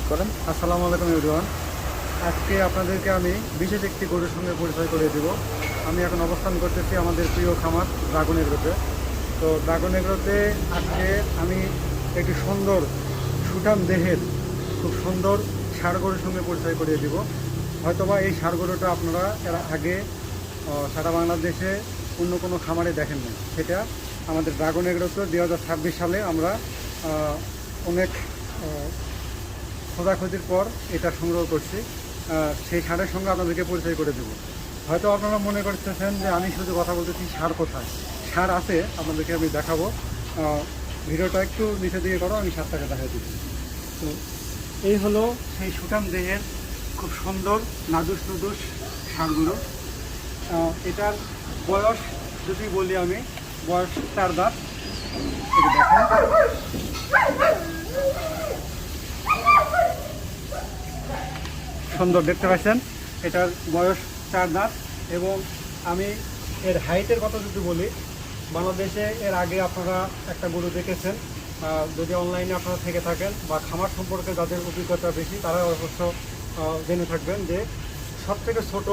করেন। আসসালামু আলাইকুম এভরিওয়ান। আজকে আপনাদেরকে আমি বিশেষ একটি গরুর সঙ্গে পরিচয় করে দেব। আমি এখন অবস্থান করতেছি আমাদের প্রিয় খামার ড্রাগন এগ্রোতে। তো ড্রাগন এগ্রোতে আজকে আমি একটি সুন্দর সুঠাম দেহের খুব সুন্দর ষাঁড় গরুর সঙ্গে পরিচয় করিয়ে দেব। হয়তোবা এই ষাঁড় গরুটা আপনারা এর আগে সারা বাংলাদেশে অন্য কোনো খামারে দেখেন না। সেটা আমাদের ড্রাগন এগ্রোতে 2026 সালে আমরা অনেক খোঁজাখুঁজির পর এটা সংগ্রহ করছি। সেই ষাঁড়ের সঙ্গে আপনাদেরকে পরিচয় করে দেবো। হয়তো আপনারা মনে করতেছেন যে আমি শুধু কথা বলতেছি, ষাঁড় কোথায়? ষাঁড় আছে, আপনাদেরকে আমি দেখাবো। ভিডিওটা একটু নিচে দিকে করো, আমি ষাঁড়টাকে দেখাই দিচ্ছি। তো এই হলো সেই সুঠাম দেহের খুব সুন্দর নাদুস নুদুস ষাঁড়গুলো। এটার বয়স যদি বলি আমি, বয়স 4 দাঁত। এটা দেখেন, সুন্দর দেখতে পাচ্ছেন। এটার বয়স 4 দাঁত। এবং আমি এর হাইটের কথা যদি বলি, বাংলাদেশে এর আগে আপনারা একটা গরু দেখেছেন, যদি অনলাইনে আপনারা থেকে থাকেন বা খামার সম্পর্কে যাদের অভিজ্ঞতা বেশি তারা অবশ্য জেনে থাকবেন যে সবথেকে ছোট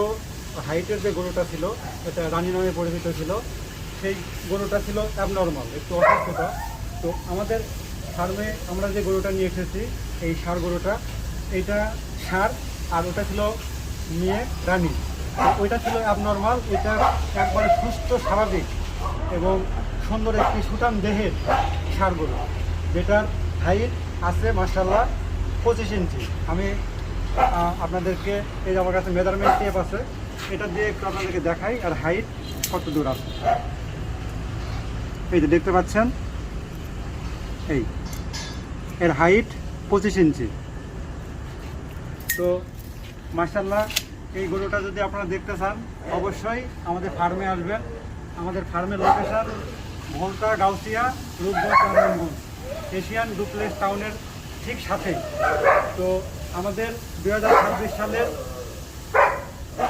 হাইটের যে গরুটা ছিল, এটা রানী নামে পরিচিত ছিল। সেই গরুটা ছিল অ্যাবনর্মাল, একটু অসুস্থতা। তো আমাদের ফার্মে আমরা যে গরুটা নিয়ে এসেছি, এই ষাঁড় গরুটা, এইটা ষাঁড়, আর ওটা ছিল মেয়ে রানী। ওইটা ছিল অ্যাবনর্মাল, এটা একবারে সুস্থ স্বাভাবিক এবং সুন্দর একটি সুঠাম দেহের ষাঁড় গরু, যেটার হাইট আছে মাশাআল্লাহ 25 ইঞ্চি। আমি আপনাদেরকে, এই যে আমার কাছে মেজারমেন্ট টেপ আছে, এটা দিয়ে একটু আপনাদেরকে দেখাই আর হাইট কত দূর আছে। এই যে দেখতে পাচ্ছেন, এই এর হাইট 25 ইঞ্চি। তো মাশাআল্লাহ, এই গরুটা যদি আপনারা দেখতে চান অবশ্যই আমাদের ফার্মে আসবেন। আমাদের ফার্মের location Bholta, Gausia, Rupganj, Narayanganj, Asian duplex টাউনের ঠিক সাথে। তো আমাদের 2026 সালের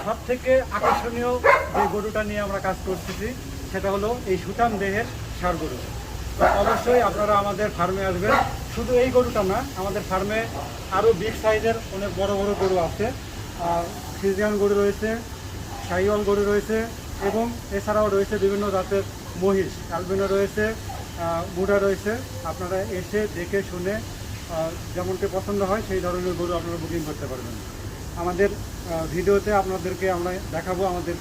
সব থেকে আকর্ষণীয় যে গরুটা নিয়ে আমরা কাজ করতেছি সেটা হলো এই সুঠাম দেহের ষাঁড় গরু। তো অবশ্যই আপনারা আমাদের ফার্মে আসবেন। শুধু এই গরুটা না, আমাদের ফার্মে আরও বিগ সাইজের অনেক বড় বড় গরু আছে। ফ্রিজিয়ান গরু রয়েছে, শাহিওয়াল গরু রয়েছে, এবং এছাড়াও রয়েছে বিভিন্ন জাতের মহিষ, অ্যালবিনো রয়েছে, বুড়া রয়েছে। আপনারা এসে দেখে শুনে যেমনটি পছন্দ হয় সেই ধরনের গরু আপনারা বুকিং করতে পারবেন। আমাদের ভিডিওতে আপনাদেরকে আমরা দেখাবো আমাদের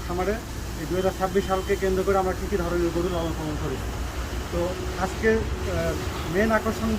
খামারে এই 2026 সালকে কেন্দ্র করে আমরা কী কী ধরনের গরু লালন পালন করেছি। তো আজকে মেন আকর্ষণ